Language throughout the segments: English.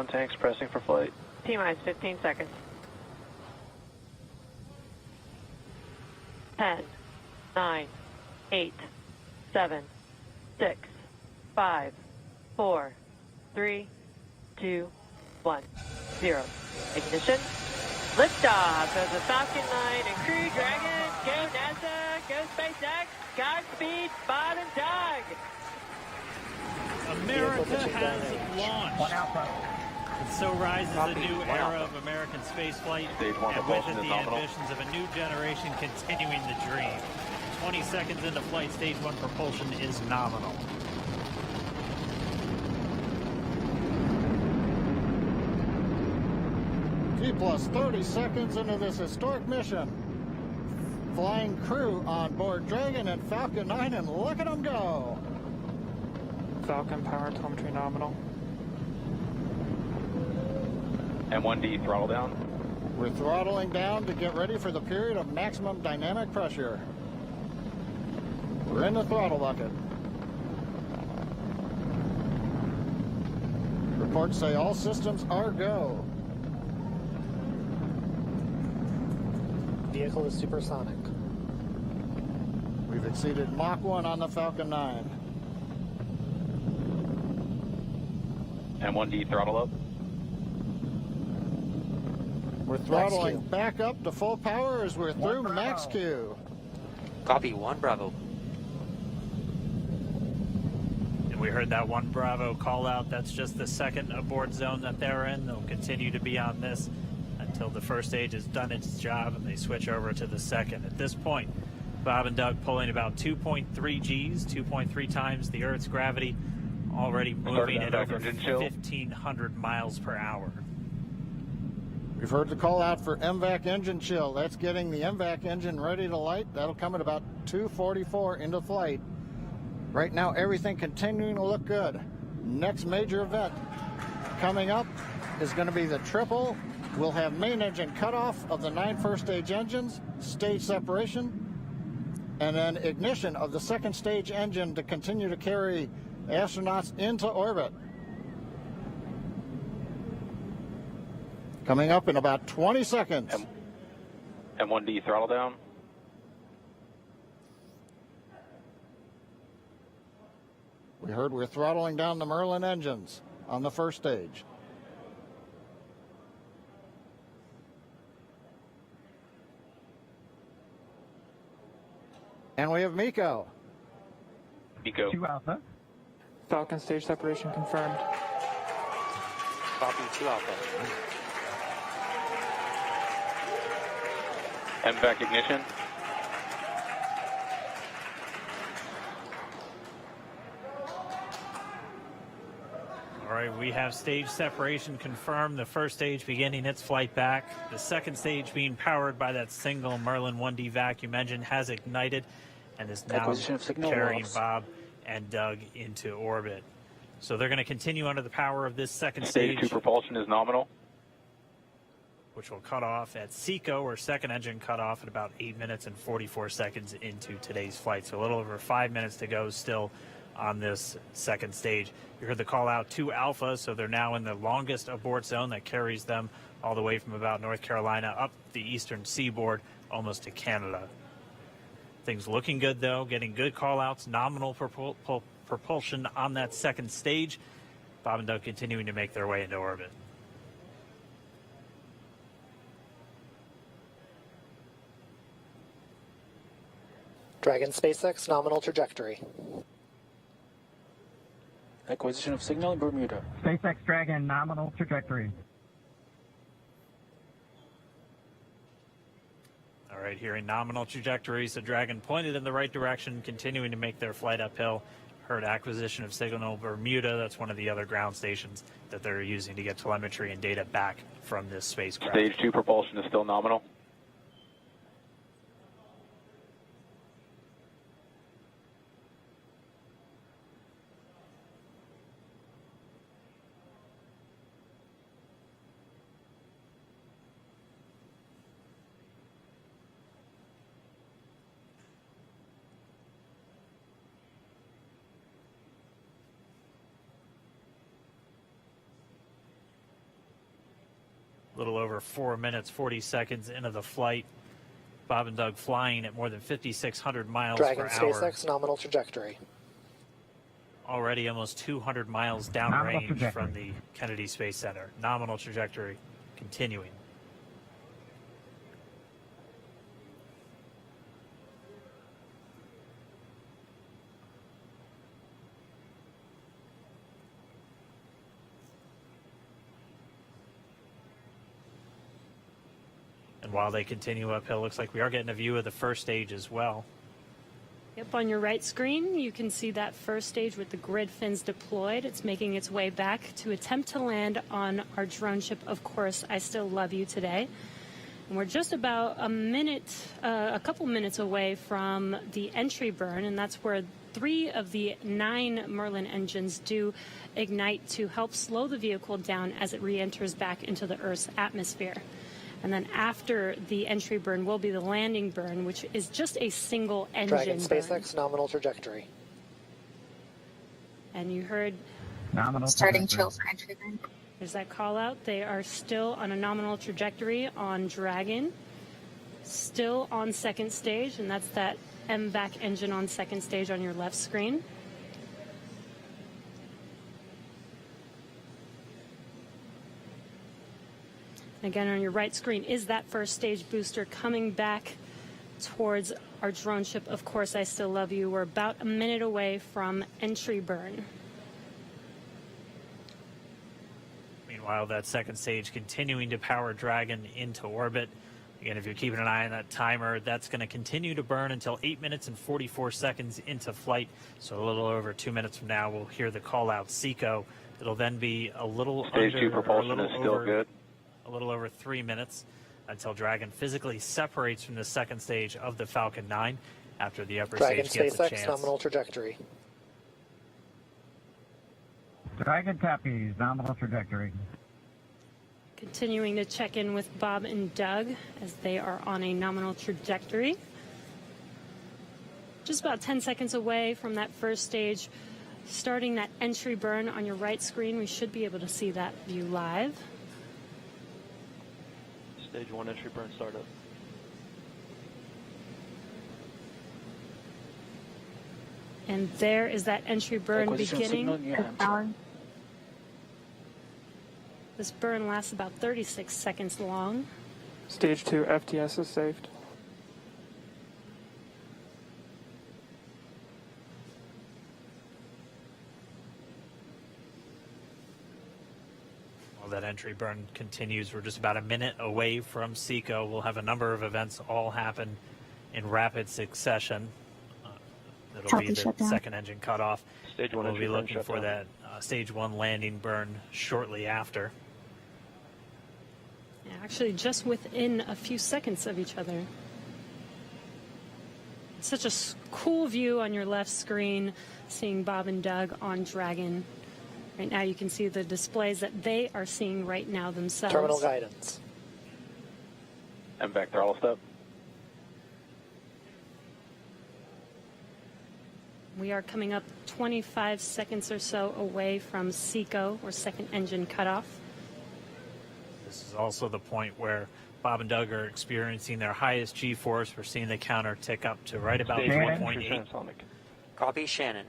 ground tanks pressing for flight. T-minus 15 seconds. 10, 9, 8, 7, 6, 5, 4, 3, 2, 1, 0. Ignition. Liftoff of the Falcon 9 and Crew Dragon. Go NASA, go SpaceX. Godspeed, Bob and Doug. America has launched. And so rises a new era of American spaceflight, and with it the ambitions of a new generation continuing the dream. 20 seconds into flight, stage 1 propulsion is nominal. T plus 30 seconds into this historic mission. Flying crew on board Dragon and Falcon 9, and look at them go. Falcon power telemetry nominal. M1D throttle down. We're throttling down to get ready for the period of maximum dynamic pressure. We're in the throttle bucket. Reports say all systems are go. Vehicle is supersonic. We've exceeded Mach 1 on the Falcon 9. M1D throttle up. We're throttling back up to full power as we're through max Q. Copy, 1 Bravo. And we heard that 1 Bravo call out. That's just the second abort zone that they're in. They'll continue to be on this until the first stage has done its job and they switch over to the second. At this point, Bob and Doug pulling about 2.3 Gs, 2.3 times the Earth's gravity, already moving at over 1,500 miles per hour. We've heard the call out for MVAC engine chill. That's getting the MVAC engine ready to light. That'll come at about 2:44 into flight. Right now, everything continuing to look good. Next major event coming up is going to be the triple. We'll have main engine cutoff of the 9 first stage engines, stage separation, and then ignition of the second stage engine to continue to carry astronauts into orbit. Coming up in about 20 seconds. M1D throttle down. We heard we're throttling down the Merlin engines on the first stage. And we have MECO. MECO. 2 Alpha. Falcon stage separation confirmed. Copy, 2 Alpha. MVAC ignition. All right, we have stage separation confirmed. The first stage beginning its flight back. The second stage being powered by that single Merlin 1D vacuum engine has ignited and is now carrying Bob and Doug into orbit. So they're going to continue under the power of this second stage. Stage 2 propulsion is nominal. Which will cut off at SECO, or second engine cut off at about 8 minutes and 44 seconds into today's flight. So a little over 5 minutes to go still on this second stage. You heard the call out 2 Alpha, so they're now in the longest abort zone that carries them all the way from about North Carolina up the eastern seaboard almost to Canada. Things looking good though, getting good call outs, nominal propulsion on that second stage. Bob and Doug continuing to make their way into orbit. Dragon SpaceX nominal trajectory. Acquisition of signal in Bermuda. SpaceX Dragon nominal trajectory. All right, here in nominal trajectory, so Dragon pointed in the right direction, continuing to make their flight uphill. Heard acquisition of signal Bermuda. That's one of the other ground stations that they're using to get telemetry and data back from this spacecraft. Stage 2 propulsion is still nominal. A little over 4 minutes, 40 seconds into the flight. Bob and Doug flying at more than 5,600 miles Dragon per hour. SpaceX nominal trajectory. Already almost 200 miles Nominal downrange trajectory. from the Kennedy Space Center. Nominal trajectory continuing. And while they continue uphill, looks like we are getting a view of the first stage as well. Yep, on your right screen, you can see that first stage with the grid fins deployed. It's making its way back to attempt to land on our drone ship, Of Course, I Still Love You today. And we're just about a couple minutes away from the entry burn, and that's where 3 of the 9 Merlin engines do ignite to help slow the vehicle down as it re-enters back into the Earth's atmosphere. And then after the entry burn will be the landing burn, which is just a single engine Dragon burn. SpaceX nominal trajectory. And you heard Nominal Starting trajectory. chill for entry burn. there's that call out. They are still on a nominal trajectory on Dragon, still on second stage, and that's that MVAC engine on second stage on your left screen. Again, on your right screen is that first stage booster coming back towards our drone ship. Of Course, I Still Love You. We're about a minute away from entry burn. Meanwhile, that second stage continuing to power Dragon into orbit. Again, if you're keeping an eye on that timer, that's going to continue to burn until 8 minutes and 44 seconds into flight. So a little over 2 minutes from now, we'll hear the call out SECO. It'll then be a little Stage 2 propulsion is still good. A little over 3 minutes until Dragon physically separates from the second stage of the Falcon 9 after the upper Dragon stage gets a SpaceX chance. nominal trajectory. Dragon copies. Nominal trajectory. Continuing to check in with Bob and Doug as they are on a nominal trajectory. Just about 10 seconds away from that first stage, starting that entry burn on your right screen. We should be able to see that view live. Stage 1 entry burn startup. And there is that entry burn Acquisition beginning. signal in your hands. Power. This burn lasts about 36 seconds long. Stage 2 FTS is saved. While that entry burn continues, we're just about a minute away from SECO. We'll have a number of events all happen in rapid succession. That'll Healthy be the shutdown. second engine cutoff. Stage 1 We'll entry be burn looking for shutdown. that stage 1 landing burn shortly after. Yeah, actually, just within a few seconds of each other. Such a cool view on your left screen, seeing Bob and Doug on Dragon. Right now, you can see the displays that they are seeing right now themselves. Terminal guidance. MVAC throttle step. We are coming up 25 seconds or so away from SECO, or second engine cutoff. This is also the point where Bob and Doug are experiencing their highest G-force. We're seeing the counter tick up to right about Stage 1 entry 1.8. transonic. Copy, Shannon.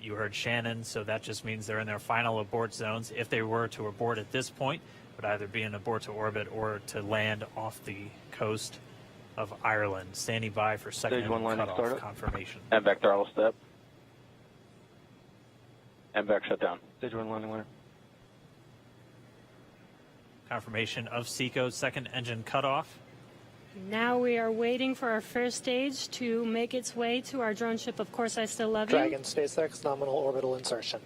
You heard Shannon, so that just means they're in their final abort zones. If they were to abort at this point, it would either be an abort to orbit or to land off the coast of Ireland. Standing by for second Stage 1 engine landing cutoff startup. confirmation. MVAC throttle step. MVAC shutdown. Stage 1 landing winner. Confirmation of SECO's second engine cutoff. Now we are waiting for our first stage to make its way to our drone ship. Of Course, I Still Love You. Dragon SpaceX nominal orbital insertion.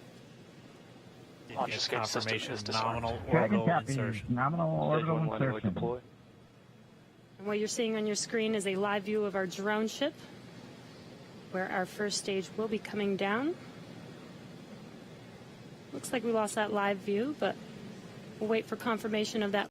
Launch It's escape system confirmation is disarmed. nominal Dragon orbital copies. insertion. Nominal Stage orbital 1 landing leg insertion. deploy. And what you're seeing on your screen is a live view of our drone ship, where our first stage will be coming down. Looks like we lost that live view, but we'll wait for confirmation of that.